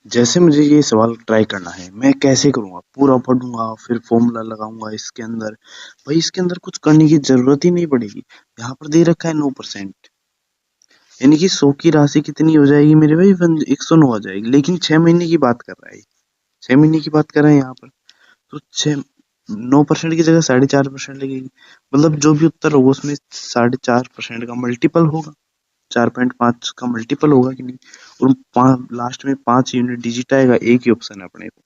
जैसे मुझे ये सवाल ट्राई करना है, मैं कैसे करूँगा? पूरा पढ़ूँगा, फिर फ़ॉर्मूला लगाऊँगा इसके अंदर। भाई इसके अंदर कुछ करने की ज़रूरत ही नहीं पड़ेगी। यहाँ पर दे रखा है 9%, यानी कि 100 की राशि कितनी हो जाएगी मेरे भाई? 109 आ जाएगी। लेकिन 6 महीने की बात कर रहा है ये, 6 महीने की बात कर रहे हैं यहाँ पर। तो 6 9% की जगह 4.5% लगेगी। मतलब जो भी उत्तर होगा उसमें 4.5% का मल्टीपल होगा। 4.5 का मल्टीपल होगा कि नहीं? और लास्ट में 5 यूनिट डिजिट आएगा, एक ही ऑप्शन है अपने को।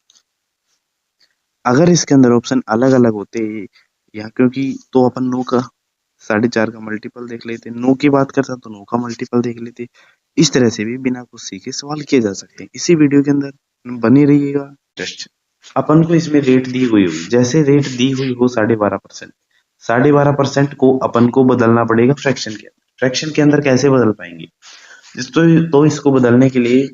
अगर इसके अंदर ऑप्शन अलग अलग होते या क्योंकि तो अपन 9 का 4.5 का मल्टीपल देख लेते, 9 की बात करता तो 9 का मल्टीपल देख लेते। इस तरह से भी बिना कुछ सीखे सवाल किए जा सकते हैं। इसी वीडियो के अंदर बने रहिएगा। टेस्ट अपन को इसमें रेट दी हुई होगी, जैसे रेट दी हुई हो 12.5%, 12.5% को अपन को बदलना पड़ेगा फ्रैक्शन के अंदर। फ्रैक्शन के अंदर कैसे बदल पाएंगे? तो इसको बदलने के लिए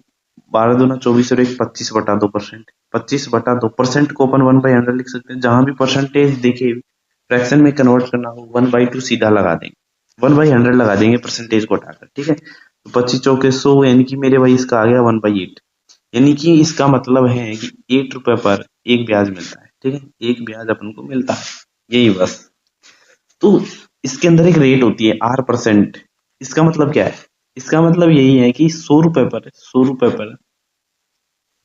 12 दूना 24 और 1 25/2%। 25/2% को अपन 1/100 लिख सकते हैं। जहां भी परसेंटेज देखे फ्रैक्शन में कन्वर्ट करना हो 1/2 सीधा लगा देंगे, 1/100 लगा देंगे परसेंटेज को हटाकर। ठीक है, तो 25 चौके 100, यानी कि मेरे भाई इसका आ गया 1/8। यानी कि इसका मतलब है कि 8 रुपए पर एक ब्याज मिलता है। ठीक है, एक ब्याज अपन को मिलता है, यही बस। तो इसके अंदर एक रेट होती है R%। इसका मतलब क्या है? इसका मतलब यही है कि 100 रुपए पर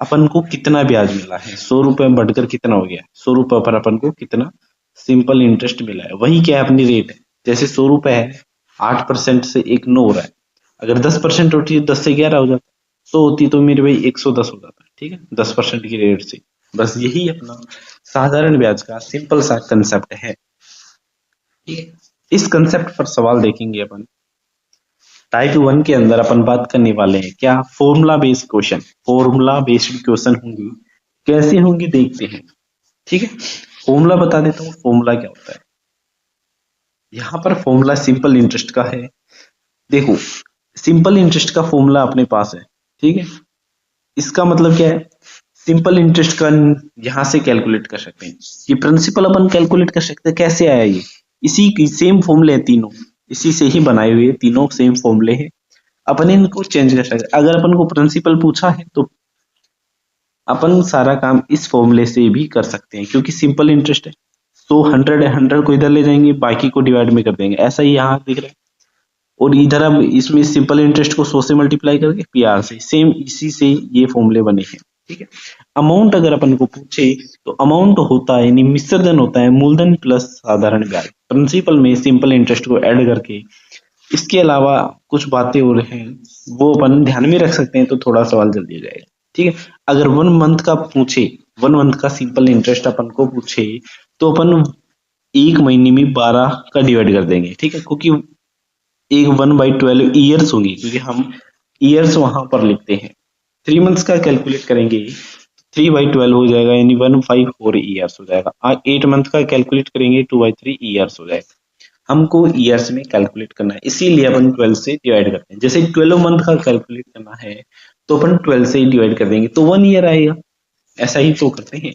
अपन को कितना ब्याज मिला है। 100 रुपए बढ़कर कितना हो गया? 100 रुपए पर अपन को कितना सिंपल इंटरेस्ट मिला है, वही क्या है अपनी रेट है। जैसे 100 रुपए है, 8% से एक 9 हो रहा है। अगर 10% होती है 10 से 11 हो जाता, 100 होती तो मेरे भाई 110 हो जाता। ठीक है, 10% की रेट से। बस यही अपना साधारण ब्याज का सिंपल सा कंसेप्ट है। ठीक है, इस कंसेप्ट पर सवाल देखेंगे अपन। टाइप 1 के अंदर अपन बात करने वाले हैं क्या? Formula based question. Formula based question होंगी, कैसे होंगी देखते हैं। ठीक है, फॉर्मूला बता देता हूँ फॉर्मूला क्या होता है। यहाँ पर फॉर्मूला सिंपल इंटरेस्ट का है। देखो, सिंपल इंटरेस्ट का फॉर्मूला अपने पास है। ठीक है, इसका मतलब क्या है? सिंपल इंटरेस्ट का यहाँ से कैलकुलेट कर सकते हैं। ये प्रिंसिपल अपन कैलकुलेट कर सकते हैं। कैसे आया ये? इसी की सेम फॉर्मूले हैं तीनों, इसी से ही बनाए हुए तीनों सेम फॉर्मूले हैं। अपन इनको चेंज कर सकते हैं। अगर अपन को प्रिंसिपल पूछा है तो अपन सारा काम इस फॉर्मूले से भी कर सकते हैं, क्योंकि सिंपल इंटरेस्ट है। तो 100 है, 100 को इधर ले जाएंगे, बाकी को डिवाइड में कर देंगे। ऐसा ही यहाँ दिख रहा है। और इधर अब इसमें सिंपल इंटरेस्ट को 100 से मल्टीप्लाई करके PR से, सेम इसी से ये फॉर्मूले बने हैं। ठीक है, अमाउंट अगर अपन को पूछे तो अमाउंट होता है, यानी मिश्रधन होता है मूलधन प्लस साधारण ब्याज। प्रिंसिपल में सिंपल इंटरेस्ट को ऐड करके, इसके अलावा कुछ बातें और हैं वो अपन ध्यान में रख सकते हैं, तो थोड़ा सवाल जल्दी हो जाएगा। ठीक है, अगर 1 मंथ का पूछे, 1 मंथ का सिंपल इंटरेस्ट अपन को पूछे, तो अपन एक महीने में 12 का डिवाइड कर देंगे। ठीक है, क्योंकि एक 1/12 ईयर्स होंगी, क्योंकि हम ईयर्स वहां पर लिखते हैं। 3 मंथ्स का कैलकुलेट करेंगे, 3/12 हो जाएगा, यानी 154 ईयर्स हो जाएगा। 8 मंथ का कैलकुलेट करेंगे, 2/3 ईयर्स हो जाएगा। हमको ईयर्स में कैलकुलेट करना है, इसीलिए अपन 12 से डिवाइड करते हैं। जैसे 12 मंथ का कैलकुलेट करना है तो अपन 12 से ही डिवाइड कर देंगे, तो 1 ईयर आएगा। ऐसा ही तो करते हैं।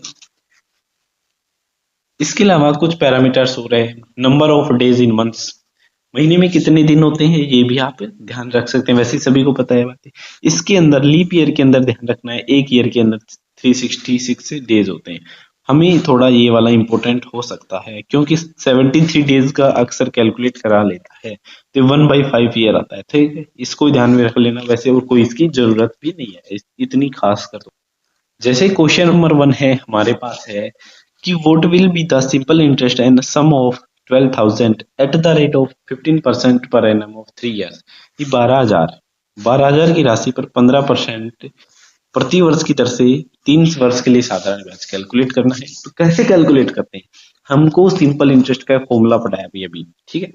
इसके अलावा कुछ पैरामीटर्स हो रहे हैं। Number of days in months, महीने में कितने दिन होते हैं ये भी आप ध्यान रख सकते हैं, वैसे सभी को पता है बात है। इसके अंदर लीप ईयर के अंदर ध्यान रखना है, एक ईयर के अंदर 366 डेज होते हैं। हमें थोड़ा ये वाला इंपॉर्टेंट हो सकता है, क्योंकि 73 डेज का अक्सर कैलकुलेट करा लेता है, तो 1/5 ईयर आता है। ठीक है, इसको ध्यान में रख लेना। वैसे और कोई इसकी जरूरत भी नहीं है इतनी खास कर। जैसे क्वेश्चन नंबर 1 है हमारे पास है कि what will be the simple interest and sum of 12,000 at the rate of 15% per annum of 3 years. ये 12,000 की राशि पर 15% प्रति वर्ष की दर से 3 वर्ष के लिए साधारण ब्याज कैलकुलेट करना है। तो कैसे कैलकुलेट करते हैं? हमको सिंपल इंटरेस्ट का फॉर्मूला पढ़ा है अभी। ठीक है,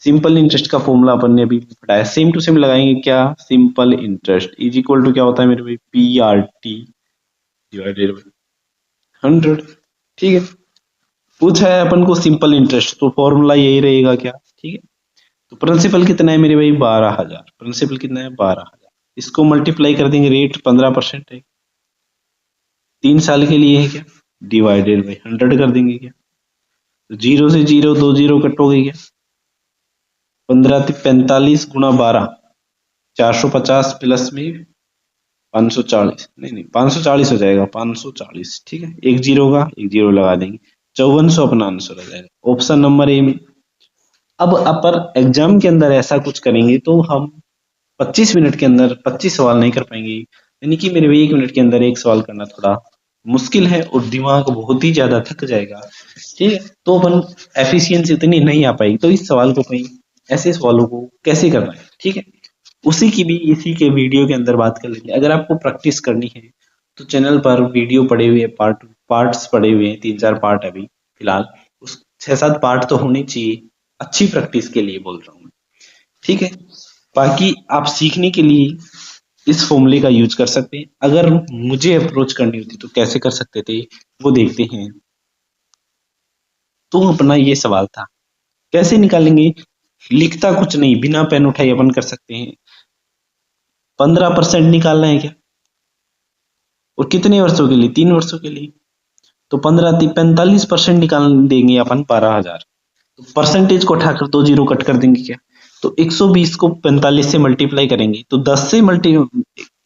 सिंपल इंटरेस्ट का फॉर्मूला अपन ने अभी पढ़ाया, सेम टू सेम लगाएंगे। क्या? Simple interest is equal to क्या होता है मेरे भाई? PRT divided by 100। ठीक है, पूछा है अपन को सिंपल इंटरेस्ट, तो फॉर्मूला यही रहेगा क्या? ठीक है, तो प्रिंसिपल कितना है मेरे भाई? 12,000। प्रिंसिपल कितना है? 12,000। इसको मल्टीप्लाई कर देंगे, रेट 15% है, 3 साल के लिए है क्या, डिवाइडेड बाई 100 कर देंगे क्या। तो 0 से 0 2 0 कट हो गई क्या, 15 45 गुणा 12, 450 प्लस में 540 नहीं 540 हो जाएगा, 540 ठीक है, एक जीरो का एक जीरो लगा देंगे, 5400 अपना आंसर हो जाएगा ऑप्शन नंबर ए में। अब अपर एग्जाम के अंदर ऐसा कुछ करेंगे तो हम 25 मिनट के अंदर 25 सवाल नहीं कर पाएंगे, यानी कि मेरे भी 1 मिनट के अंदर एक सवाल करना थोड़ा मुश्किल है और दिमाग बहुत ही ज्यादा थक जाएगा, ठीक है, तो अपन एफिशिएंसी इतनी नहीं आ पाएगी, तो इस सवाल को अपन ऐसे सवालों को कैसे करना है, ठीक है, उसी की भी इसी के वीडियो के अंदर बात कर लेंगे। अगर आपको प्रैक्टिस करनी है तो चैनल पर वीडियो पड़े हुए पार्ट्स पड़े हुए हैं, 3-4 पार्ट अभी फिलहाल, उस 6-7 पार्ट तो होने चाहिए अच्छी प्रैक्टिस के लिए बोल रहा हूँ, ठीक है। बाकी आप सीखने के लिए इस फॉर्मूले का यूज कर सकते हैं। अगर मुझे अप्रोच करनी होती तो कैसे कर सकते थे वो देखते हैं। तो अपना ये सवाल था, कैसे निकालेंगे, लिखता कुछ नहीं, बिना पेन उठाए अपन कर सकते हैं। 15% निकालना है क्या, और कितने वर्षों के लिए, 3 वर्षों के लिए, तो 45% निकाल देंगे अपन 12,000, तो परसेंटेज को उठाकर 2 जीरो कट कर देंगे क्या, तो 120 को 45 से मल्टीप्लाई करेंगे तो 10 से मल्टी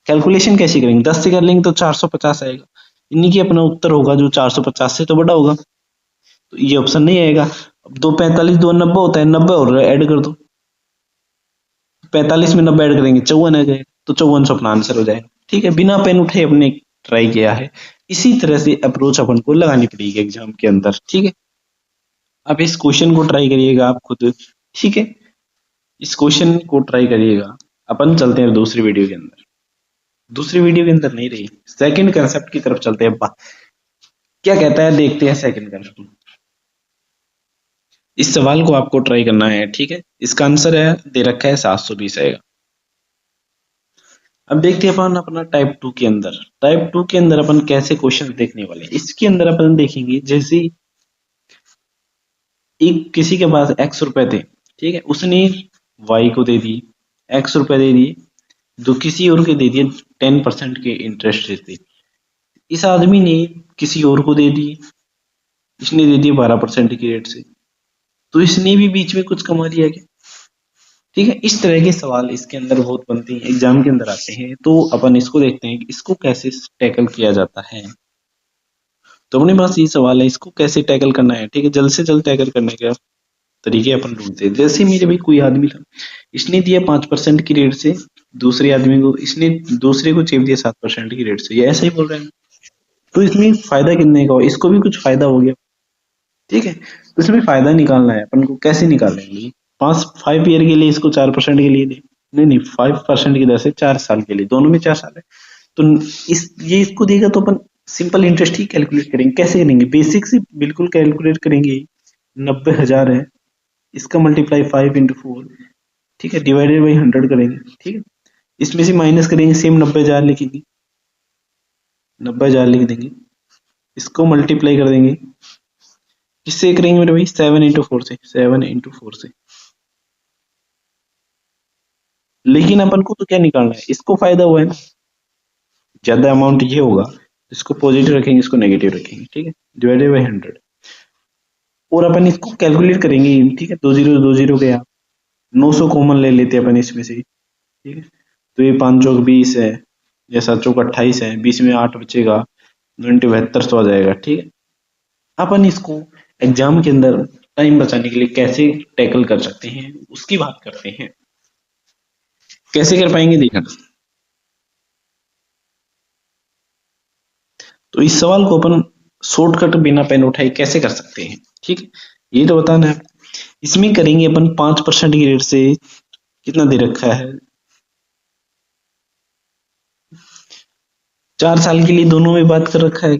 कैलकुलेशन कैसे करेंगे, 10 से कर लेंगे तो 450 आएगा, यानी कि अपना उत्तर होगा जो 450 से तो बड़ा होगा, तो ये ऑप्शन नहीं आएगा। अब 245 2 90 होता है, 90 और ऐड कर दो, 45 में 90 ऐड करेंगे 54 आ जाएगा, तो 5400 अपना आंसर हो जाएगा, ठीक है, बिना पेन उठाए अपने ट्राई किया है। इसी तरह से अप्रोच अपन को लगानी पड़ेगी एग्जाम के अंदर, ठीक है। अब इस क्वेश्चन को ट्राई करिएगा आप खुद, ठीक है, इस क्वेश्चन को ट्राई करिएगा। अपन चलते हैं दूसरी वीडियो के अंदर, दूसरी वीडियो के अंदर नहीं रही, सेकंड कंसेप्ट की तरफ चलते हैं। क्या कहता है देखते हैं सेकंड कंसेप्ट। इस सवाल को आपको ट्राई करना है, ठीक है, इसका आंसर है दे रखा है 720 आएगा। अब देखते हैं अपन अपना टाइप 2 के अंदर, टाइप 2 के अंदर अपन कैसे क्वेश्चन देखने वाले हैं। इसके अंदर अपन देखेंगे जैसे एक किसी के पास x रुपए थे, ठीक है, उसने y को दे दी x रुपए दे दिए, जो किसी और के दे दिए 10% के इंटरेस्ट से, इस आदमी ने किसी और को दे दिए, इसने दे दिए 12% की रेट से, तो इसने भी बीच में कुछ कमा लिया क्या, ठीक है। इस तरह के सवाल इसके अंदर बहुत बनते हैं, एग्जाम के अंदर आते हैं, तो अपन इसको देखते हैं कि इसको कैसे टैकल किया जाता है। तो अपने पास ये सवाल है, इसको कैसे टैकल करना है, ठीक है, जल्द से जल्द टैकल करने का तरीके अपन ढूंढते हैं। जैसे मेरे भाई कोई आदमी था, इसने दिया 5% की रेट से दूसरे आदमी को, इसने दूसरे को चेप दिया 7% की रेट से, ये ऐसा ही बोल रहे हैं, तो इसमें फायदा कितने का हो, इसको भी कुछ फायदा हो गया, ठीक है, तो इसमें फायदा निकालना है अपन को, कैसे निकालेंगे, 5 ईयर के लिए इसको 4% के लिए दे, नहीं 5% की दर से 4 साल के लिए, दोनों में 4 साल है, तो इस ये इसको देगा तो अपन सिंपल इंटरेस्ट ही कैलकुलेट करेंगे। कैसे करेंगे, बेसिक से बिल्कुल कैलकुलेट करेंगे। 90,000 है, इसका मल्टीप्लाई 5 × 4, ठीक है, डिवाइडेड बाई 100 करेंगे, ठीक है, इसमें से माइनस करेंगे, सेम 90,000 लिखेंगे, 90,000 लिख देंगे, इसको मल्टीप्लाई कर देंगे, किससे करेंगे मेरे भाई, 7 × 4 से, 7 × 4 से। लेकिन अपन को तो क्या निकालना है, इसको फायदा हुआ है ना, ज्यादा अमाउंट ये होगा, इसको पॉजिटिव रखेंगे, इसको नेगेटिव रखेंगे, ठीक है, डिवाइडेड बाई 100, और अपन इसको कैलकुलेट करेंगे, ठीक है, 2 जीरो गया, 900 कॉमन ले लेते हैं अपन इसमें से, ठीक है, तो ये 5 चौक 20 है, या 7 चौक 28 है, 20 में 8 बचेगा, 7200 आ जाएगा, ठीक है। अपन इसको एग्जाम के अंदर टाइम बचाने के लिए कैसे टैकल कर सकते हैं उसकी बात करते हैं, कैसे कर पाएंगे देखना। तो इस सवाल को अपन शॉर्टकट बिना पेन उठाए कैसे कर सकते हैं, ठीक है, ये तो बताना है। इसमें करेंगे अपन 5% की रेट से, कितना दे रखा है, 4 साल के लिए, दोनों में बात कर रखा है,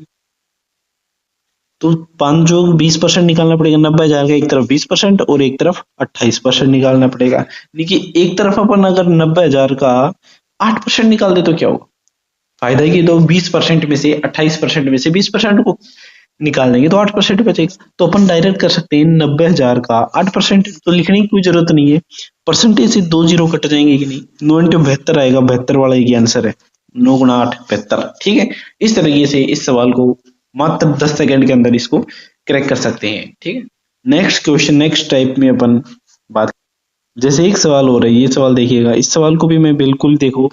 तो 5 जो 20% निकालना पड़ेगा, 90,000 का एक तरफ 20% और एक तरफ 28% निकालना पड़ेगा, यानी कि एक तरफ अपन अगर 90,000 का 8% निकाल दे तो क्या होगा, फायदा की, तो 20% में से 28% में से 20% को निकाल देंगे तो 8% बचेगा, तो अपन डायरेक्ट कर सकते हैं 90,000 का 8%, तो लिखने की कोई जरूरत नहीं है, परसेंटेज से 2 जीरो कट जाएंगे कि नहीं, 9 × 72 आएगा, 72 वाला ये आंसर है, 9 × 8 72, ठीक है। इस तरीके से इस सवाल को मात्र 10 सेकंड के अंदर इसको क्रैक कर सकते हैं, ठीक है। नेक्स्ट क्वेश्चन, नेक्स्ट टाइप में अपन बात, जैसे एक सवाल हो रहा है, ये सवाल देखिएगा, इस सवाल को भी मैं बिल्कुल देखो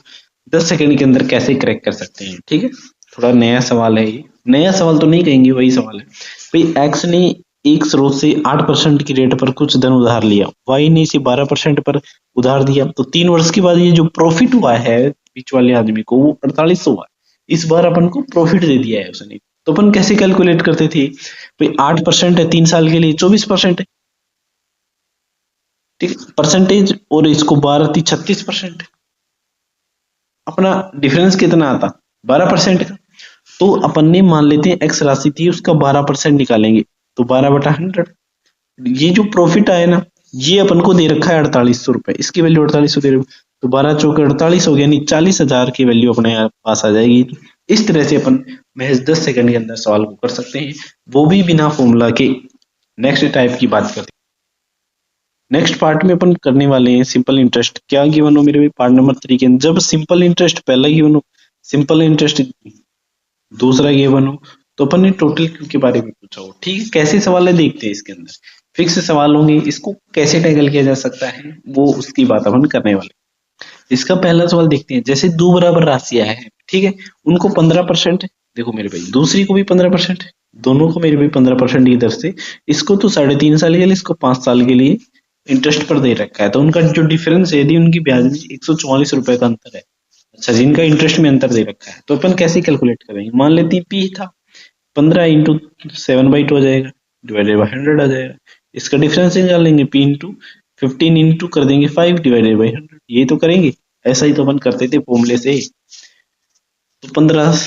10 सेकंड के अंदर कैसे क्रैक कर सकते हैं। ठीक है, थोड़ा नया सवाल है ये, नया सवाल तो नहीं कहेंगे, वही सवाल है। भाई एक्स ने एक स्रोत से 8% की रेट पर कुछ धन उधार लिया, वाई ने इसे 12% पर उधार दिया, तो 3 वर्ष के बाद ये जो प्रॉफिट हुआ है बीच वाले आदमी को वो 4800 हुआ। इस बार अपन को प्रॉफिट दे दिया है उसने, तो अपन कैसे कैलकुलेट करते थे, भाई 8% है 3 साल के लिए 24% है, ठीक है परसेंटेज, और इसको 12 36% अपना डिफरेंस कितना आता 12% का। तो अपन ने मान लेते हैं एक्स राशि थी उसका 12% निकालेंगे, तो 12/100। ये जो प्रॉफिट आया ना ये अपन को दे रखा है 4800 रुपए, इसकी वैल्यू 4800 दे रही, तो 12 चौके 48 हो गया, यानी 40,000 की वैल्यू अपने पास आ जाएगी। इस तरह से अपन महज 10 सेकंड के अंदर सवाल को कर सकते हैं, वो भी बिना फॉर्मूला के। नेक्स्ट टाइप की बात करते हैं, नेक्स्ट पार्ट में अपन करने वाले हैं सिंपल इंटरेस्ट। क्या गिवन हो मेरे भाई, पार्ट नंबर 3 के अंदर जब सिंपल इंटरेस्ट पहला गिवन हो, सिंपल इंटरेस्ट दूसरा गिवन हो, तो अपन ने टोटल के बारे में पूछा हो। ठीक है, कैसे सवाल है देखते हैं इसके अंदर, फिक्स सवाल होंगे, इसको कैसे टैकल किया जा सकता है वो उसकी बात अपन करने वाले। इसका पहला सवाल देखते हैं, जैसे दो बराबर राशियां हैं, ठीक है, उनको 15%, देखो मेरे भाई दूसरी को भी 15%, दोनों को मेरे भाई 15% की दर से, इसको तो 3.5 साल के लिए, इसको 5 साल के लिए इंटरेस्ट पर दे रखा है, तो उनका जो डिफरेंस है यदि उनकी ब्याज में 144 रुपए का अंतर है, अच्छा जिनका इंटरेस्ट में अंतर दे रखा है, तो अपन कैसे कैलकुलेट करेंगे, मान लेते हैं पी था 15 इंटू 7/2 हो जाएगा, डिवाइडेड बाई 100 आ जाएगा, इसका डिफरेंस निकाल लेंगे, पी इंटू 15 इंटू कर देंगे 5 डिवाइडेड बाई 100, ये तो करेंगे, ऐसा ही तो अपन करते थे फॉर्मूले से। तो 15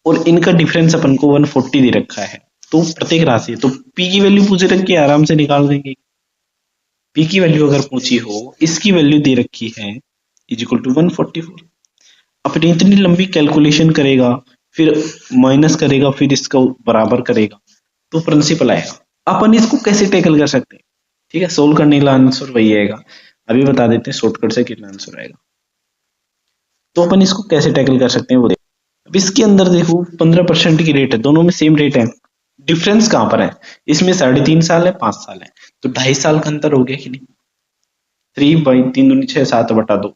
और इनका डिफरेंस अपन को 140 दे रखा है, तो प्रत्येक राशि, तो पी की वैल्यू पूछे रखी है आराम से निकाल देंगे। पी की वैल्यू अगर पूछी हो, इसकी वैल्यू दे रखी है इज इक्वल टू 144, अपनी इतनी लंबी कैलकुलेशन करेगा, फिर माइनस करेगा, फिर इसका बराबर करेगा, तो प्रिंसिपल आएगा। अपन इसको कैसे टैकल कर सकते हैं, ठीक है, सोल्व करने का आंसर वही आएगा, अभी बता देते हैं शॉर्टकट से कितना आंसर आएगा। तो अपन इसको कैसे टैकल कर सकते हैं वो देखो। अब इसके अंदर देखो 15% की रेट है, दोनों में सेम रेट है, डिफरेंस कहां पर है, इसमें 3.5 साल है 5 साल है, तो 2.5 साल का अंतर हो गया कि नहीं, 3/3 × 6 = 7/2,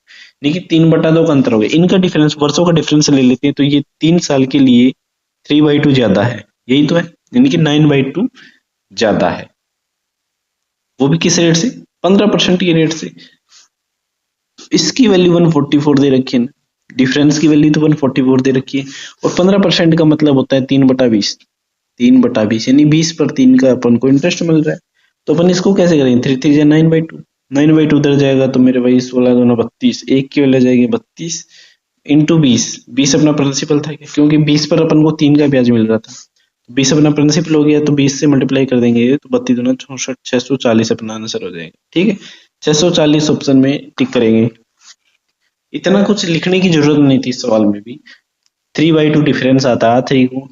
देखिए 3/2 का अंतर हो गया, इनका डिफरेंस वर्षों का डिफरेंस ले लेते हैं, तो ये 3 साल के लिए 3/2 ज्यादा है, यही तो है, यानी कि 9/2 ज्यादा है, वो भी किस रेट से, 15% के रेट से। इसकी वैल्यू 144 दे रखी है ना, डिफरेंस की वैल्यू तो 144 दे रखी है, और 15% का मतलब होता है 3/20, 3/20 यानी 20/3 का अपन को इंटरेस्ट मिल रहा है। तो अपन इसको कैसे करेंगे, 3 3 9/2, 9/2 उधर जाएगा तो मेरे भाई 16 दूना 32, एक की वैल्यू जाएगी 32 इंटू 20, 20 अपना प्रिंसिपल था क्योंकि 20 पर अपन को 3 का ब्याज मिल रहा था, 20 अपना प्रिंसिपल हो गया, तो 20 से मल्टीप्लाई कर देंगे तो 32 दूना 64, 640 अपना आंसर हो जाएगा। ठीक है, 640 ऑप्शन में टिक करेंगे, इतना कुछ लिखने की जरूरत नहीं थी इस सवाल में भी, 3/2 डिफरेंस आता है,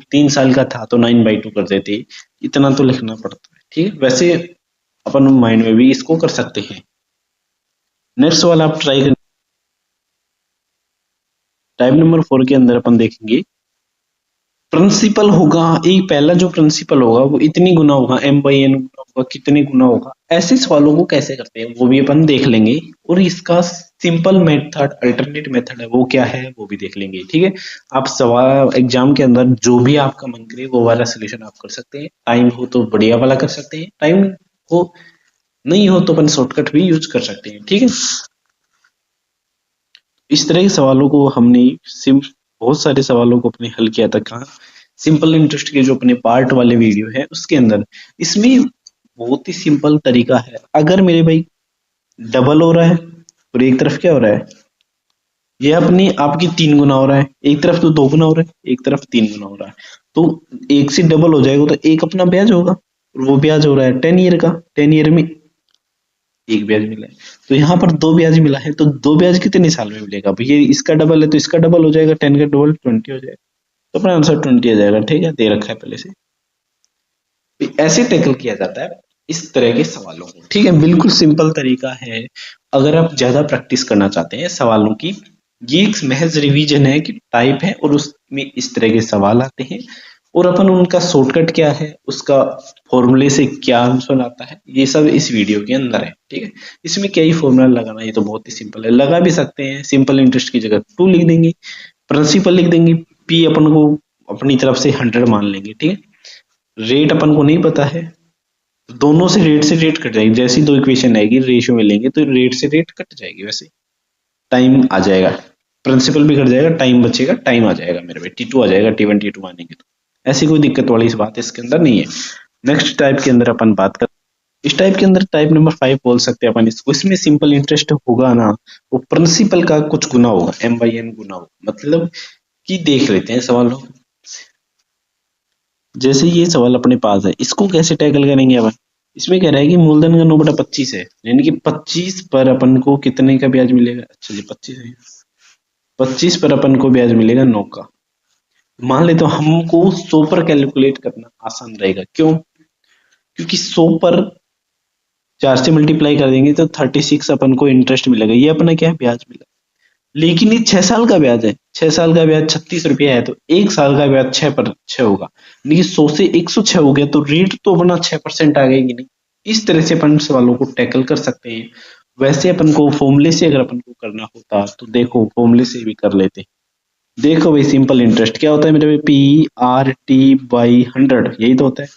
3 साल का था तो 9/2 कर देते, इतना तो लिखना पड़ता है। ठीक है, वैसे अपन माइंड में भी इसको कर सकते हैं। नेक्स्ट वाला आप ट्राई करें, टाइप नंबर 4 के अंदर अपन देखेंगे प्रिंसिपल होगा, एक पहला जो प्रिंसिपल होगा वो इतनी गुना होगा, m/n गुना होगा, कितने गुना होगा, ऐसे सवालों को कैसे करते हैं वो भी अपन देख लेंगे, और इसका सिंपल मेथड अल्टरनेट मेथड है वो क्या है वो भी देख लेंगे। ठीक है, आप सवाल एग्जाम के अंदर जो भी आपका मन करे वो वाला सोल्यूशन आप कर सकते हैं, टाइम हो तो बढ़िया वाला कर सकते हैं, टाइम हो नहीं हो तो अपन शॉर्टकट भी यूज कर सकते हैं। ठीक है, इस तरह के सवालों को हमने बहुत सारे सवालों को अपने हल किया था, कहाँ सिंपल इंटरेस्ट के जो अपने पार्ट वाले वीडियो है उसके अंदर। इसमें बहुत ही सिंपल तरीका है, अगर मेरे भाई डबल हो रहा है और एक तरफ क्या हो रहा है, ये अपनी आपकी 3 गुना हो रहा है, एक तरफ तो 2 गुना हो रहा है, एक तरफ 3 गुना हो रहा है, तो एक से डबल हो जाएगा तो एक अपना ब्याज होगा, और वो ब्याज हो रहा है 10 ईयर का, 10 ईयर में एक ब्याज मिला है, तो यहाँ पर 2 ब्याज मिला है, तो 2 ब्याज कितने साल में मिलेगा, अब ये इसका डबल है तो इसका डबल हो जाएगा, 10 का डबल 20 हो जाएगा, तो अपना आंसर 20 आ जाएगा। ठीक है, दे रखा है पहले से, ऐसे टैकल किया जाता है इस तरह के सवालों को। ठीक है, बिल्कुल सिंपल तरीका है, अगर आप ज्यादा प्रैक्टिस करना चाहते हैं सवालों की, ये एक महज रिवीजन है कि टाइप है और उसमें इस तरह के सवाल आते हैं, और अपन उनका शॉर्टकट क्या है, उसका फॉर्मूले से क्या आंसर आता है, ये सब इस वीडियो के अंदर है। ठीक है, इसमें क्या ही फॉर्मूला लगाना, ये तो बहुत ही सिंपल है, लगा भी सकते हैं। सिंपल इंटरेस्ट की जगह 2 लिख देंगे, प्रिंसिपल लिख देंगे, पी अपन को अपनी तरफ से 100 मान लेंगे। ठीक है, रेट अपन को नहीं पता है, दोनों से रेट कट जाएगी। जैसी दो इक्वेशन आएगी रेशियो में लेंगे तो रेट से रेट कट जाएगी, वैसे टाइम आ जाएगा, प्रिंसिपल भी कट जाएगा, टाइम बचेगा, टाइम आ जाएगा मेरे पे T2 आ जाएगा, T1 T2 मानेंगे तो ऐसी कोई दिक्कत वाली इस बात इसके अंदर नहीं है। नेक्स्ट टाइप के अंदर अपन बात कर, इस टाइप के अंदर टाइप नंबर 5 बोल सकते हैं अपन इसको। इसमें सिंपल इंटरेस्ट होगा ना, वो प्रिंसिपल का कुछ गुना होगा, M/N गुना होगा। मतलब कि देख लेते हैं सवाल, जैसे ये सवाल अपने पास है, इसको कैसे टैकल करेंगे अपन। इसमें कह रहा है कि मूलधन का 9/25 है, यानी कि 25 पर अपन को कितने का ब्याज मिलेगा। अच्छा जी 25 है, 25 पर अपन को ब्याज मिलेगा 9 का। मान ले तो हमको 100 पर कैलकुलेट करना आसान रहेगा, क्यों, क्योंकि 100 पर 4 से मल्टीप्लाई कर देंगे तो 36 अपन को इंटरेस्ट मिलेगा, ये अपना क्या है, ब्याज मिला। लेकिन ये 6 साल का ब्याज है, 6 साल का ब्याज 36 रुपया है, तो 1 साल का ब्याज 6 पर 6 होगा, यानी कि 100 से 106 हो गया, तो रेट तो अपना 6% आ गई कि नहीं। इस तरह से अपन सवालों को टैकल कर सकते हैं। वैसे अपन को फॉर्मूले से अगर अपन को करना होता तो देखो फॉर्मूले से भी कर लेते। देखो भाई सिंपल इंटरेस्ट क्या होता है मेरे, PRT/100 यही तो होता है।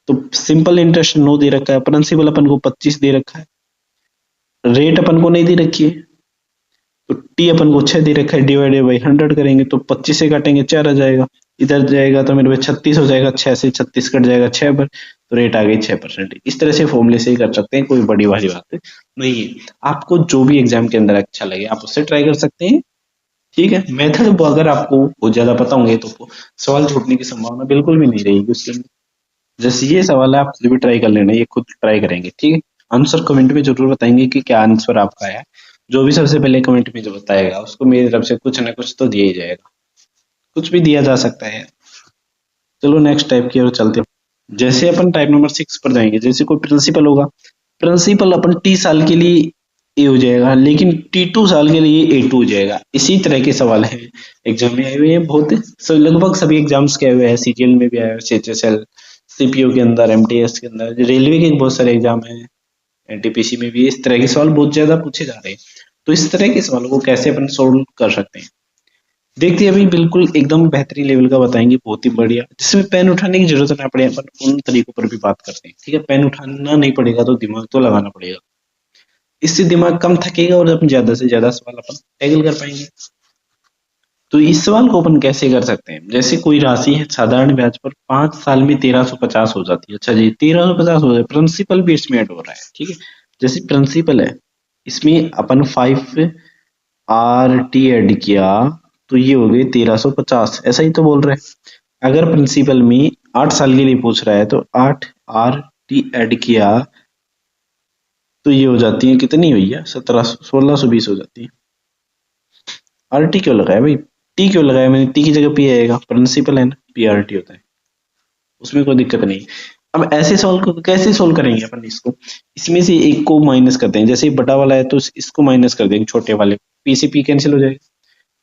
तो सिंपल इंटरेस्ट 9 दे रखा है, प्रिंसिपल अपन को 25 दे रखा है, रेट अपन को नहीं दे रखी है, तो टी अपन को 6 दे रखा है, डिवाइडेड बाई 100 करेंगे तो 25 से काटेंगे 4 आ जाएगा, इधर जाएगा तो मेरे पे 36 हो जाएगा, 6 से 36 कट जाएगा 6 पर, तो रेट आ गई 6%। इस तरह से फॉर्मूले से ही कर सकते हैं, कोई बड़ी वाली बात नहीं है। आपको जो भी एग्जाम के अंदर अच्छा लगे आप उससे ट्राई कर सकते हैं। ठीक है, मेथड अगर आपको बहुत ज्यादा पता होंगे तो सवाल छूटने की संभावना बिल्कुल भी नहीं रहेगी उसके अंदर। जैसे ये सवाल है आप खुद भी ट्राई कर लेना, ये खुद ट्राई करेंगे। ठीक है, आंसर कमेंट में जरूर बताएंगे कि क्या आंसर आपका है। जो भी सबसे पहले कमेंट में जो बताएगा उसको मेरी तरफ से कुछ ना कुछ तो दिया ही जाएगा, कुछ भी दिया जा सकता है। चलो नेक्स्ट टाइप की ओर चलते हैं। जैसे अपन टाइप नंबर 6 पर जाएंगे, जैसे कोई प्रिंसिपल होगा, प्रिंसिपल अपन T साल के लिए ए हो जाएगा, लेकिन T2 साल के लिए A2 हो जाएगा। इसी तरह के सवाल हैं एग्जाम में आए हुए हैं बहुत, लगभग सभी एग्जाम्स के आए हुए हैं, CGL में भी आया है, CHSL, CPO के अंदर, MTS के अंदर, रेलवे के बहुत सारे एग्जाम है, NTPC में भी इस तरह के सवाल बहुत ज्यादा पूछे जा रहे हैं। तो इस तरह के सवालों को कैसे अपन सोल्व कर सकते हैं, देखते हैं अभी बिल्कुल एकदम बेहतरीन लेवल का बताएंगे, बहुत ही बढ़िया, जिसमें पेन उठाने की जरूरत ना पड़े, अपन उन तरीकों पर भी बात करते हैं। ठीक है, पेन उठाना नहीं पड़ेगा तो दिमाग तो लगाना पड़ेगा, इससे दिमाग कम थकेगा और अपन ज्यादा से ज्यादा सवाल अपन टैकल कर पाएंगे। तो इस सवाल को अपन कैसे कर सकते हैं, जैसे कोई राशि है साधारण ब्याज पर 5 साल में 1350 हो जाती है। अच्छा जी 1350 हो जाए, प्रिंसिपल भी इसमें ऐड हो रहा है। ठीक है, जैसे प्रिंसिपल है इसमें अपन 5RT ऐड किया तो ये हो गई 1350, ऐसा ही तो बोल रहे हैं। अगर प्रिंसिपल में 8 साल के लिए पूछ रहा है तो 8RT ऐड किया तो ये हो जाती है कितनी भैया, 1620 हो जाती है। RT क्यों लगाया भाई, टी क्यों लगाया मैंने, टी की जगह पी आएगा, प्रिंसिपल है ना, PRT होता है, उसमें कोई दिक्कत नहीं। अब ऐसे सवाल को कैसे सोल्व करेंगे अपन, इसको इसमें से एक को माइनस करते हैं, जैसे बटा वाला है तो इसको माइनस कर देंगे, छोटे वाले पी से पी कैंसिल हो जाएगा,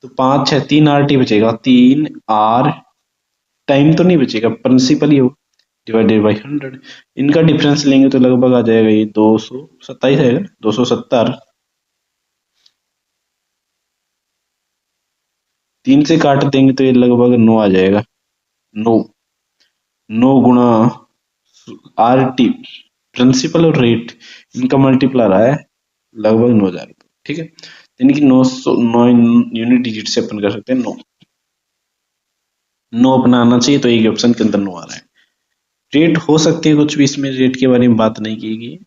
तो 5 6 3RT बचेगा, 3R टाइम तो नहीं बचेगा, प्रिंसिपल ही हो, डिवाइडेड बाई 100, इनका डिफरेंस लेंगे तो लगभग आ जाएगा ये 227 है, 270, 3 से काट देंगे तो ये लगभग 9 आ जाएगा, 9 9 गुणा RT प्रिंसिपल और रेट इनका मल्टीप्लाई रहा है लगभग 9000 रुपये। ठीक है, यानी कि 9 यूनिट डिजिट से अपन कर सकते हैं 9 9 अपना आना चाहिए, तो एक ऑप्शन के अंदर 9 आ रहा है। रेट हो सकते हैं कुछ भी, इसमें रेट के बारे में बात नहीं की गई।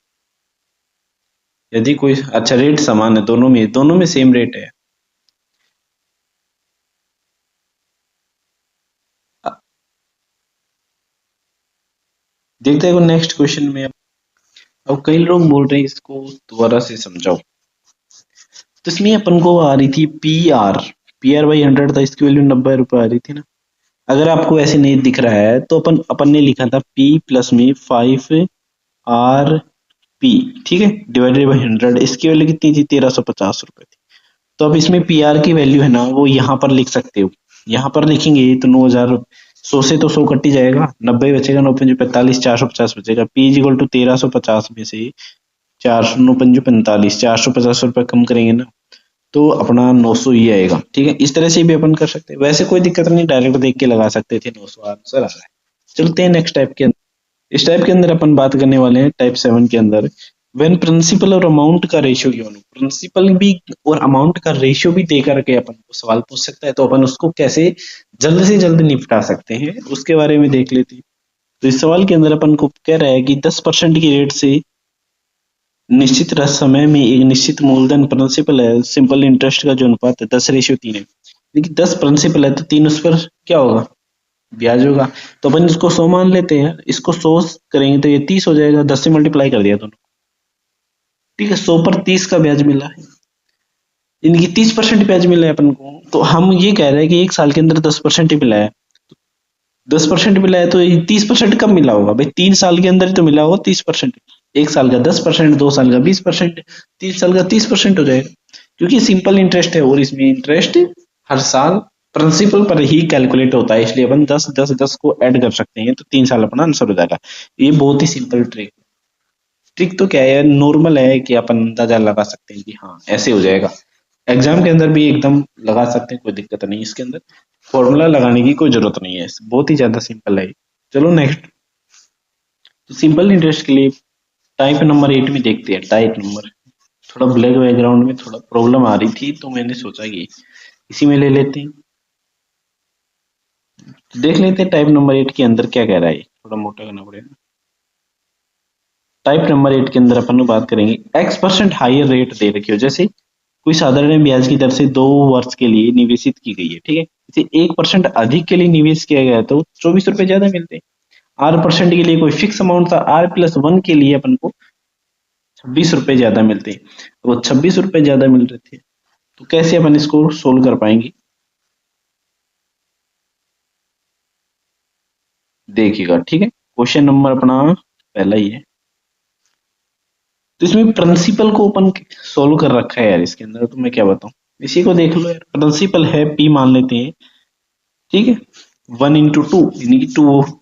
यदि कोई अच्छा रेट समान है, दोनों में सेम रेट है, देखते हैं नेक्स्ट क्वेश्चन में। अब कई लोग बोल रहे हैं इसको दोबारा से समझाओ, तो इसमें अपन को आ रही थी PR/100 था, इसकी वैल्यू 90 रुपए आ रही थी ना। अगर आपको ऐसे नहीं दिख रहा है तो अपन ने लिखा था P प्लस में 5RP, ठीक है, डिवाइडेड बाई 100, इसकी वैल्यू कितनी थी, 1350 रुपए थी। तो अब इसमें PR की वैल्यू है ना वो यहाँ पर लिख सकते हो, यहाँ पर लिखेंगे तो 9000 100 से तो 100 कट ही जाएगा, 90 बचेगा, 9 पंजे 45, 450 बचेगा। पी इज इक्वल टू 1350 में से 400 9 पंजे 45, 450 रुपये कम करेंगे ना तो अपना 900 ही आएगा। ठीक है, इस तरह से भी अपन कर सकते हैं, वैसे कोई दिक्कत नहीं, डायरेक्ट देख के लगा सकते थे, 900 आंसर आ रहा है। चलते हैं नेक्स्ट टाइप के अंदर। इस टाइप के अंदर अपन बात करने वाले हैं टाइप 7 के अंदर, व्हेन प्रिंसिपल और अमाउंट का रेशियो गिवन हो। प्रिंसिपल भी और अमाउंट का रेशियो भी दे करके अपन को सवाल पूछ सकता है, तो अपन उसको कैसे जल्द से जल्द निपटा सकते हैं उसके बारे में देख लेते हैं। तो इस सवाल के अंदर अपन को कह रहा है कि 10% की रेट से निश्चित समय में एक निश्चित मूलधन प्रिंसिपल है, सिंपल इंटरेस्ट का जो अनुपात है 10:3 है। देखिए 10 प्रिंसिपल है तो 3 उस पर क्या होगा, ब्याज होगा। तो अपन इसको 100 मान लेते हैं, इसको 100 करेंगे तो ये 30 हो जाएगा, 10 से मल्टीप्लाई कर दिया दोनों। ठीक है, 100 पर 30 का ब्याज मिला है, इनकी 30% ब्याज मिला है अपन को। तो हम ये कह रहे हैं कि एक साल के अंदर 10% ही मिला है, 10% मिला है तो 30% कब मिला होगा भाई, 3 साल के अंदर ही तो मिला होगा 30%। एक साल का 10%, 2 साल का 20%, 3 साल का 30% हो जाएगा, क्योंकि सिंपल इंटरेस्ट है और इसमें इंटरेस्ट हर साल प्रिंसिपल पर ही कैलकुलेट होता है, इसलिए अपन 10 10 10 को ऐड कर सकते हैं तो 3 साल अपना आंसर हो जाएगा। ये बहुत ही सिंपल ट्रिक, ट्रिक तो क्या है, नॉर्मल है कि अपन अंदाजा लगा सकते हैं कि हाँ ऐसे हो जाएगा। एग्जाम के अंदर भी एकदम लगा सकते हैं, कोई दिक्कत नहीं इसके अंदर, फॉर्मूला लगाने की कोई जरूरत नहीं है, बहुत ही ज्यादा सिंपल है। चलो नेक्स्ट, तो सिंपल इंटरेस्ट के लिए टाइप नंबर 8 में देखते हैं। टाइप नंबर, थोड़ा ब्लैक बैकग्राउंड में थोड़ा प्रॉब्लम आ रही थी तो मैंने सोचा कि इसी में ले लेते हैं। तो देख लेते हैं टाइप नंबर 8 के अंदर क्या कह रहा है, थोड़ा मोटा करना पड़ेगा। टाइप नंबर 8 के अंदर अपन बात करेंगे, X% हायर रेट दे रखी हो, जैसे कोई साधारण ब्याज की दर से 2 वर्ष के लिए निवेशित की गई है। ठीक है, इसे 1% अधिक के लिए निवेश किया गया है तो 24 रुपए ज्यादा मिलते हैं। R% के लिए कोई फिक्स अमाउंट था, R+1 के लिए अपन को 26 रुपए ज्यादा मिलते हैं, तो वो 26 रुपए ज्यादा मिल रहे थे। तो कैसे अपन इसको सोल्व कर पाएंगे, देखिएगा। ठीक है, क्वेश्चन नंबर अपना पहला ही है, तो इसमें प्रिंसिपल को अपन सोल्व कर रखा है यार इसके अंदर, तो मैं क्या बताऊं, इसी को देख लो यार। प्रिंसिपल है P मान लेते हैं, ठीक है, 1 into 2 यानी कि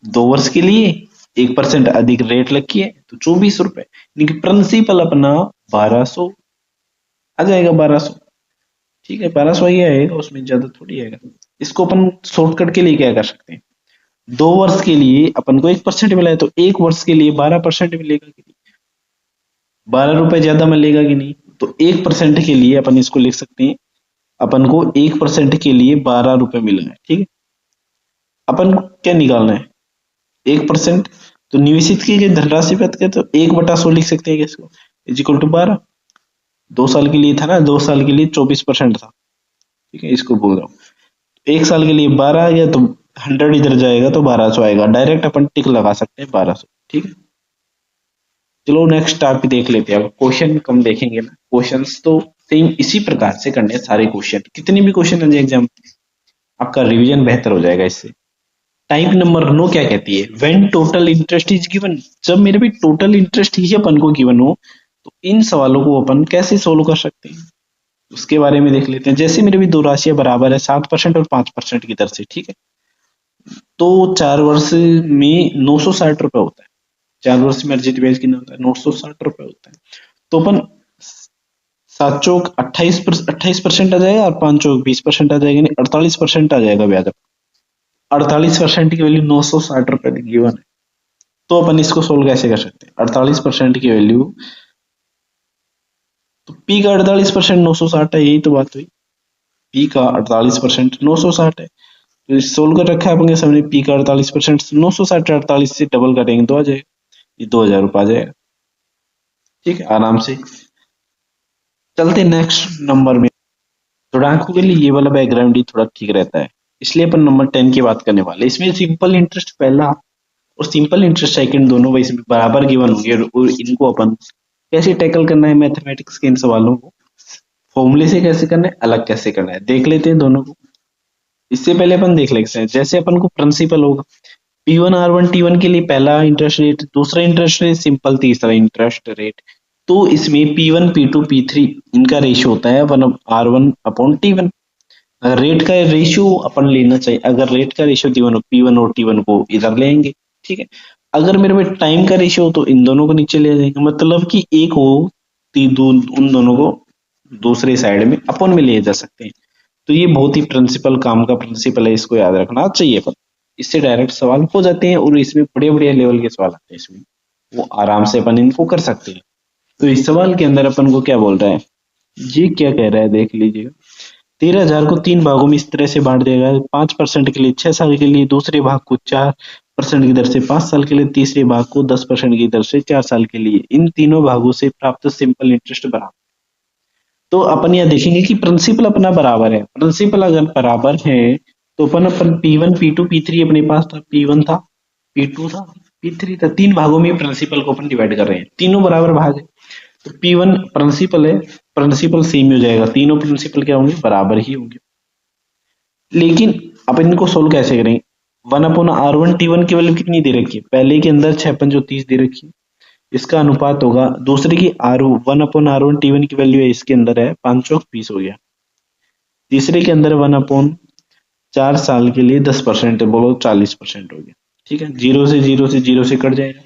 2 वर्ष के लिए 1% अधिक रेट लगी है तो 24 रुपए, यानी कि प्रिंसिपल अपना 1200 आ जाएगा, 1200। ठीक है, 1200 ही आएगा, उसमें ज्यादा थोड़ी आएगा। इसको अपन शॉर्टकट के लिए क्या कर सकते हैं, 2 वर्ष के लिए अपन को 1% मिला है तो 1 वर्ष के लिए 12% मिलेगा कि नहीं, 12 रुपए ज्यादा मिलेगा कि नहीं। तो 1% के लिए अपन इसको लिख सकते हैं, अपन को 1% के लिए 12 रुपए मिला है। ठीक है, अपन को क्या निकालना है, 1%, तो निवेशित की गई धनराशि बात करें तो 1/100 लिख सकते हैं इसको, इज इक्वल टू 12। 2 साल के लिए था ना, 2 साल के लिए 24% था। ठीक है, इसको बोल रहा हूँ, 1 साल के लिए 12 आ गया तो 100 इधर जाएगा तो 1200 आएगा, डायरेक्ट अपन टिक लगा सकते हैं 1200। ठीक है, चलो नेक्स्ट टॉपिक देख लेते हैं। अब क्वेश्चन कम देखेंगे ना, क्वेश्चंस तो सेम इसी प्रकार से करने हैं सारे क्वेश्चन, कितने भी क्वेश्चन है एग्जाम, आपका रिवीजन बेहतर हो जाएगा इससे। टाइप नंबर 9 क्या कहती है, when total interest is given, जब मेरे भी टोटल इंटरेस्ट ही अपन को गिवन हो तो इन सवालों को अपन कैसे सोल्व कर सकते हैं उसके बारे में देख लेते हैं। जैसे मेरे भी दो राशियां बराबर है 7% और 5% की दर से, ठीक है, तो 4 वर्ष में 960 रुपए होता है, 4 वर्ष में अर्जित ब्याज कितना होता है, 960 रुपए होता है। तो अपन 7 चौक 28% आ जाएगा और 5 चौक 20% आ जाएगा, यानी 48% आ जाएगा ब्याज। 48% की वैल्यू 960 रुपए गिवन है, तो अपन इसको सोल्व कैसे कर सकते हैं, 48% की वैल्यू, तो पी का 48% 960 है, यही तो बात हुई, पी का 48% 960 है, तो सोल्व कर रखा है अपन के सामने, पी का 48% 960, 48 से डबल करेंगे तो आ जाएगा, ये 2000 रुपये आ जाएगा। ठीक है, आराम से। चलते नेक्स्ट नंबर में, थोड़ा आंखों के लिए ये वाला बैकग्राउंड ही थोड़ा ठीक रहता है, इसलिए अपन नंबर 10 की बात करने वाले। इसमें सिंपल इंटरेस्ट पहला और सिंपल इंटरेस्ट सेकंड दोनों वैसे बराबर गिवन होंगे, और इनको अपन कैसे टैकल करना है मैथमेटिक्स के इन सवालों को, फॉर्मूले से कैसे करना है, अलग कैसे करना है, देख लेते हैं दोनों को। इससे पहले अपन देख लेते हैं, जैसे अपन को प्रिंसिपल होगा P1 R1 T1 के लिए पहला इंटरेस्ट रेट, दूसरा इंटरेस्ट रेट सिंपल, तीसरा इंटरेस्ट रेट, तो इसमें P1 P2 P3 इनका रेशियो होता है 1/R1/T1। अगर रेट का रेशियो अपन लेना चाहिए, अगर रेट का रेशियो P1 और T1 को इधर लेंगे, ठीक है। अगर मेरे में टाइम का रेशियो हो तो इन दोनों को नीचे ले जाएंगे, मतलब कि एक हो उन दोनों को दूसरे साइड में अपन में ले जा सकते हैं। तो ये बहुत ही प्रिंसिपल काम का प्रिंसिपल है, इसको याद रखना चाहिए अपन। इससे डायरेक्ट सवाल हो जाते हैं और इसमें बड़े बड़े लेवल के सवाल आते हैं, इसमें वो आराम से अपन इनको कर सकते हैं। तो इस सवाल के अंदर अपन को क्या बोल रहा है, ये क्या कह रहा है देख लीजिएगा। 13,000 को 3 भागों में इस तरह से बांट दिया गया, 5% के लिए 6 साल के लिए, दूसरे भाग को 4% की दर से 5 साल के लिए, तीसरे भाग को 10% की दर से 4 साल के लिए। इन तीनों भागों से प्राप्त सिंपल इंटरेस्ट बराबर। तो अपन यह देखेंगे कि प्रिंसिपल अपना बराबर है। प्रिंसिपल अगर बराबर है तो अपन P1 P2 P3 अपने पास था, P1 था, P2 था, P3 था। तीन भागों में प्रिंसिपल को अपन डिवाइड कर रहे हैं, तीनों बराबर भाग है। तो P1 प्रिंसिपल है, प्रिंसिपल सेम हो जाएगा, तीनों प्रिंसिपल क्या होंगे, बराबर ही होंगे। लेकिन अब इनको सोल्व कैसे करें। 1/R1 T1 की वैल्यू कितनी दे रखी है, पहले के अंदर 6×5 = 30 दे रखी है, इसका अनुपात होगा दूसरे की R1/R1 T1 की वैल्यू है, इसके अंदर है 5×20 हो गया। तीसरे के अंदर 1/4 साल के लिए 10% है, बोलो 40% हो गया। ठीक है, जीरो से कट जाएगा,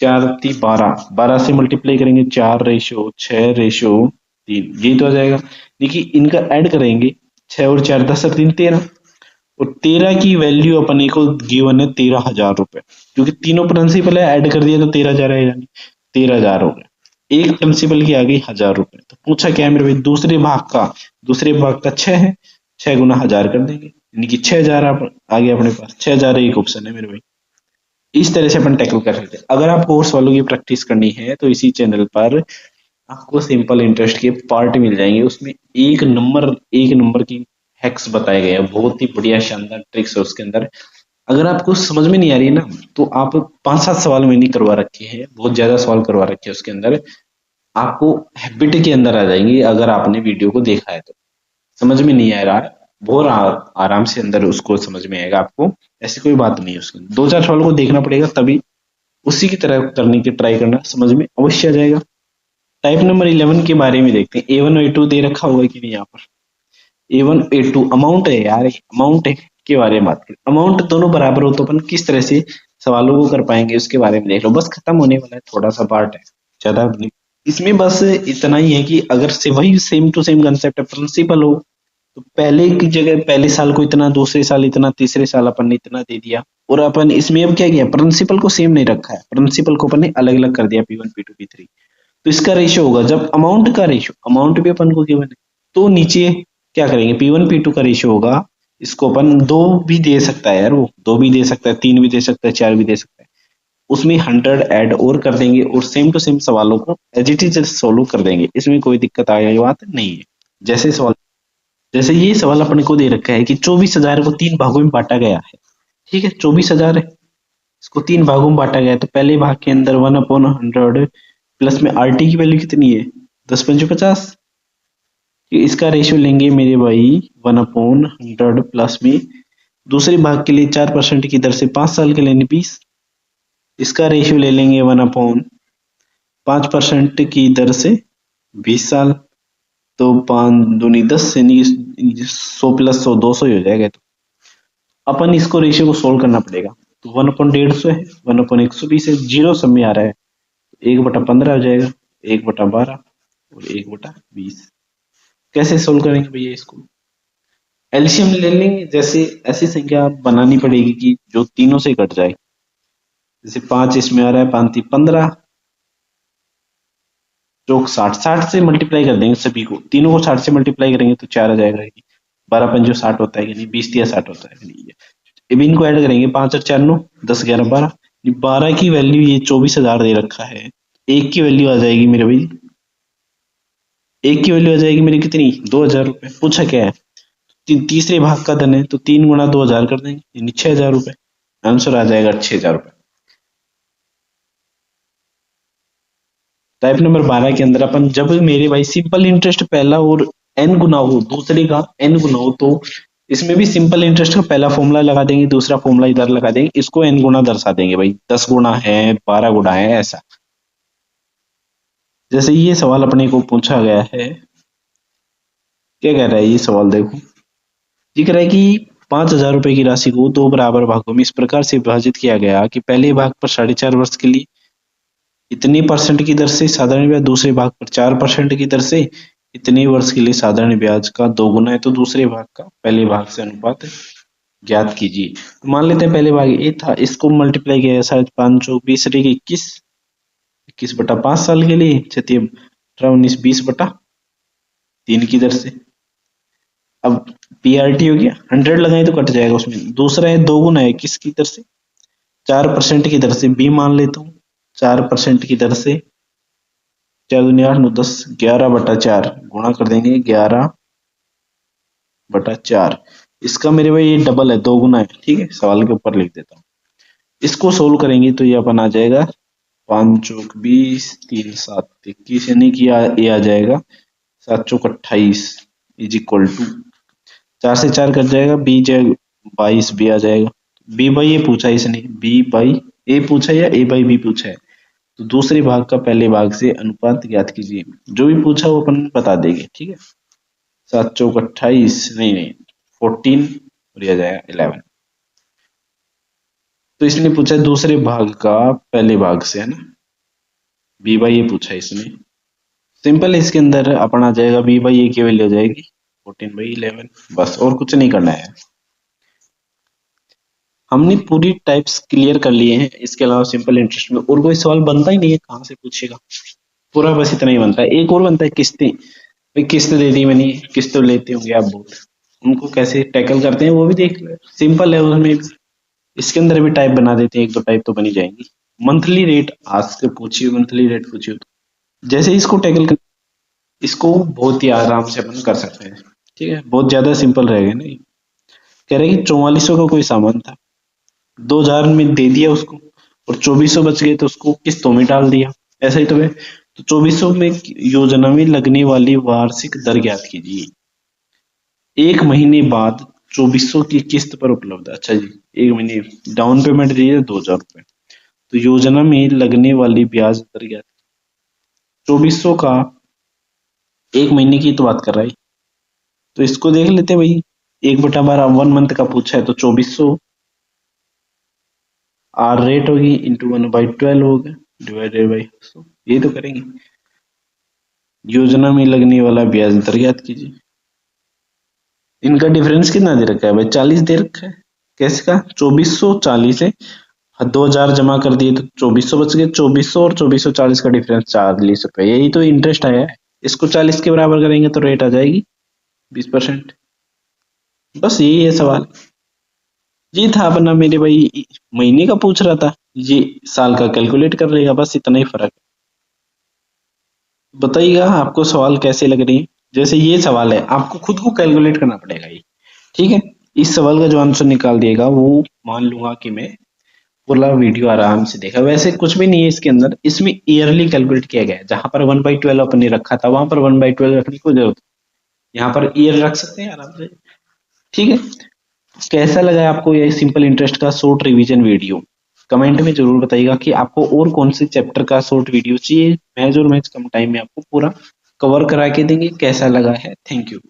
4×3 = 12, 12 से मल्टीप्लाई करेंगे 4:6:3, यही तो आ जाएगा। देखिए इनका ऐड करेंगे, 6 और 4 10 और 3 13, और 13 की वैल्यू अपने को गिवन है 13,000 रुपए, क्योंकि तीनों प्रिंसिपल है, ऐड कर दिया तो 13,000 आएगा, 13,000 हो गया। एक प्रिंसिपल की आ गई 1,000 रुपए। तो पूछा क्या है मेरे भाई, दूसरे भाग का 6 है, 6 × 1,000 कर देंगे, यानी कि 6,000 आ गया अपने पास। 6,000 एक ऑप्शन है मेरे भाई। इस तरह से अपन टैकल कर सकते हैं। अगर आप कोर्स वालों की प्रैक्टिस करनी है तो इसी चैनल पर आपको सिंपल इंटरेस्ट के पार्ट मिल जाएंगे, उसमें एक नंबर की हैक्स बताए गए हैं, बहुत ही बढ़िया शानदार ट्रिक्स है उसके अंदर। अगर आपको समझ में नहीं आ रही है ना, तो आप 5-7 सवाल मैंने करवा रखे हैं, बहुत ज्यादा सवाल करवा रखे हैं उसके अंदर, आपको हैबिट के अंदर आ जाएंगे। अगर आपने वीडियो को देखा है तो समझ में नहीं आ रहा है, बहुत आराम से अंदर उसको समझ में आएगा आपको, ऐसी कोई बात नहीं है उसके अंदर। 2-4 सवाल को देखना पड़ेगा, तभी उसी की तरह करने की ट्राई करना, समझ में अवश्य आ जाएगा। टाइप नंबर 11 के बारे में देखते हैं। A1 और A2 दे रखा हुआ है कि नहीं, यहाँ पर A1 A2 अमाउंट है यार, अमाउंट है के बारे में बात करें। अमाउंट दोनों बराबर हो तो अपन किस तरह से सवालों को कर पाएंगे उसके बारे में देख लो, बस खत्म होने वाला है, थोड़ा सा पार्ट है, ज्यादा नहीं। इसमें बस इतना ही है कि अगर से वही सेम टू सेम कंसेप्ट है, प्रिंसिपल हो तो पहले की जगह पहले साल को इतना, दूसरे साल इतना, तीसरे साल अपन ने इतना दे दिया। और अपन इसमें अब क्या किया, प्रिंसिपल को सेम नहीं रखा है, प्रिंसिपल को अपन ने अलग अलग कर दिया, P1 P2 P3। तो इसका रेशियो होगा, जब अमाउंट का रेशियो, अमाउंट भी अपन को गिवन है, तो नीचे क्या करेंगे, P1 P2 का रेशियो होगा, इसको अपन दो भी दे सकता है यार, वो दो भी दे सकता है, 3 भी दे सकता है, 4 भी दे सकता है, उसमें 100 ऐड और कर देंगे और सेम टू सेम सवालों को एज इट इज सोल्व कर देंगे, इसमें कोई दिक्कत आने की बात नहीं है। जैसे सवाल, जैसे ये सवाल अपने को दे रखा है कि 24,000 को 3 भागों में बांटा गया है, ठीक है, 24,000 है, इसको 3 भागों में बांटा गया है, तो पहले भाग के अंदर 1/100 प्लस में RT की वैल्यू कितनी है, 10×5 = 50। इसका रेशियो लेंगे मेरे भाई 1/100 प्लस में दूसरे भाग के लिए 4% की दर से 5 साल के लिए 20, इसका रेशियो ले लेंगे 1/5% की दर से 20 साल, तो 5 दूनी 10 यानी 100 + 100 200 ही हो जाएगा। तो अपन इसको रेशियो को सोल्व करना पड़ेगा, तो 1/150 है, 1/120 है, जीरो सब में आ रहा है, 1/15 हो जाएगा, 1/12 और 1/20। कैसे सोल्व करेंगे भैया इसको, एलसीएम ले लेंगे, जैसे ऐसी संख्या बनानी पड़ेगी कि जो तीनों से कट जाए, जैसे 5 इसमें आ रहा है, 5×3 = 15, जो 60 से मल्टीप्लाई कर देंगे सभी को, तीनों को 60 से मल्टीप्लाई करेंगे तो 4 आ जाएगा, 12×5 = 60 होता है कि नहीं, 20×3 = 60 होता है कि नहीं। अब इनको ऐड करेंगे, 5 और 4 9, 10×11 12, 12 की वैल्यू ये 24,000 दे रखा है, एक की वैल्यू आ जाएगी मेरे भाई, एक की वैल्यू आ जाएगी मेरी कितनी, 2,000 रुपए। पूछा क्या है, तीसरे भाग का धन है, तो 3 × 2,000 कर देंगे, यानी 6,000 रुपए, आंसर आ जाएगा 6,000 रुपए। टाइप नंबर 12 के अंदर अपन जब मेरे भाई सिंपल इंटरेस्ट पहला और n गुना हो, दूसरे का n गुना हो, तो इसमें भी सिंपल इंटरेस्ट का पहला फॉर्मूला लगा देंगे, दूसरा फॉर्मूला इधर लगा देंगे, इसको n गुना दर्शा देंगे भाई, 10 गुना है, 12 गुना है, ऐसा। जैसे ये सवाल अपने को पूछा गया है, क्या कह रहा है ये सवाल देखो, दिख रहा है कि 5,000 रुपए की राशि को दो बराबर भागों में इस प्रकार से विभाजित किया गया कि पहले भाग पर 4.5 वर्ष के लिए इतने परसेंट की दर से साधारण ब्याज, दूसरे भाग पर 4% की दर से इतने वर्ष के लिए साधारण ब्याज का दोगुना है, तो दूसरे भाग का पहले भाग से अनुपात ज्ञात कीजिए। तो मान लेते हैं पहले भाग ए था, इसको मल्टीप्लाई किया शायद 5 चौक 20 21, 21/5 साल के लिए, 19 की दर से। अब पीआरटी हो गया, 100 लगाए तो कट जाएगा उसमें। दूसरा है दोगुना है, किसकी दर से? 4% की दर से, बी मान लेता हूँ 4% की दर से। 4 दूनी 8 9 10, 11/4 गुणा कर देंगे, 11/4। इसका मेरे भाई ये डबल है, दोगुना है, ठीक है, सवाल के ऊपर लिख देता हूँ। इसको सोल्व करेंगे तो ये अपन आ जाएगा 5 चौक 20, 3 7 21, यानी कि ये आ जाएगा 7 चौक 28 इज इक्वल टू 4 से 4 कट जाएगा, बी 22 बी आ जाएगा। बी बाई ए पूछा है इसने, बी बाई ए पूछा है या ए बाई बी पूछा है, तो दूसरे भाग का पहले भाग से अनुपात ज्ञात कीजिए। जो भी पूछा वो अपन बता देंगे, ठीक है। 7 चौक 28, नहीं 14 और यह आ जाएगा 11। तो इसने पूछा है दूसरे भाग का पहले भाग से, है ना, बी बाई ए पूछा है इसने। सिंपल है, इसके अंदर अपन आ जाएगा बी बाई ए की वैल्यू हो जाएगी 14/11, बस और कुछ नहीं करना है। हमने पूरी टाइप्स क्लियर कर लिए हैं, इसके अलावा सिंपल इंटरेस्ट में और कोई सवाल बनता ही नहीं है, कहाँ से पूछेगा, पूरा बस इतना ही बनता है। एक और बनता है किस्तें, भाई किस्त दे दी मैंने, किस्त तो लेते होंगे आप बहुत, उनको कैसे टैकल करते हैं वो भी देख लो, सिंपल है उसमें भी। इसके अंदर भी टाइप बना देते हैं, एक दो टाइप तो बनी जाएंगी। मंथली रेट आज से पूछिए, मंथली रेट पूछिए तो जैसे इसको टैकल कर, इसको बहुत ही आराम से अपन कर सकते हैं, ठीक है, बहुत ज्यादा सिंपल रहेगा ना। कह रहे कि 4400 का कोई सामान था, 2000 में दे दिया उसको, और 2400 बच गए तो उसको किस्तों में डाल दिया, ऐसा ही तो है। तो 2400 में योजना में लगने वाली वार्षिक दर ज्ञात कीजिए, एक महीने बाद 2400 की किस्त पर उपलब्ध है। अच्छा जी, एक महीने डाउन पेमेंट दीजिए 2000 रुपए, तो योजना में लगने वाली ब्याज दर ज्ञात, 2400 का एक महीने की तो बात कर रहा है, तो इसको देख लेते हैं भाई, 1/12 1 मंथ का पूछा है, तो 2400 आर रेट होगी इंटू 1/12 होगा डिवाइडेड बाई 100, ये तो करेंगे। योजना में लगने वाला ब्याज दर ज्ञात कीजिए, इनका डिफरेंस कितना दे रखा है भाई, 40 दे रखा है। कैसे का? 2440 है, 2000 जमा कर दिए तो 2400 बच गए, 2400 और 2440 का डिफरेंस 40 रुपए, यही तो इंटरेस्ट आया है। इसको 40 के बराबर करेंगे तो रेट आ जाएगी 20%। बस यही है सवाल। ये था अपना मेरे भाई, महीने का पूछ रहा था, ये साल का कैलकुलेट कर लेगा, बस इतना ही फर्क है। बताइएगा आपको सवाल कैसे लग रही है। जैसे ये सवाल है, आपको खुद को कैलकुलेट करना पड़ेगा ये, ठीक है। इस सवाल का जो आंसर निकाल दिएगा वो मान लूंगा कि मैं पूरा वीडियो आराम से देखा। वैसे कुछ भी नहीं है इसके अंदर, इसमें ईयरली कैलकुलेट किया गया है। जहां पर 1/12 अपने रखा था वहां पर 1/12 रखने की जरूरत, यहाँ पर ईयर रख सकते हैं आराम से, ठीक है। कैसा लगा आपको ये सिंपल इंटरेस्ट का शॉर्ट रिवीजन वीडियो? कमेंट में जरूर बताइएगा कि आपको और कौन से चैप्टर का शॉर्ट वीडियो चाहिए। मैच और मैच कम टाइम में आपको पूरा कवर करा के देंगे। कैसा लगा है, थैंक यू।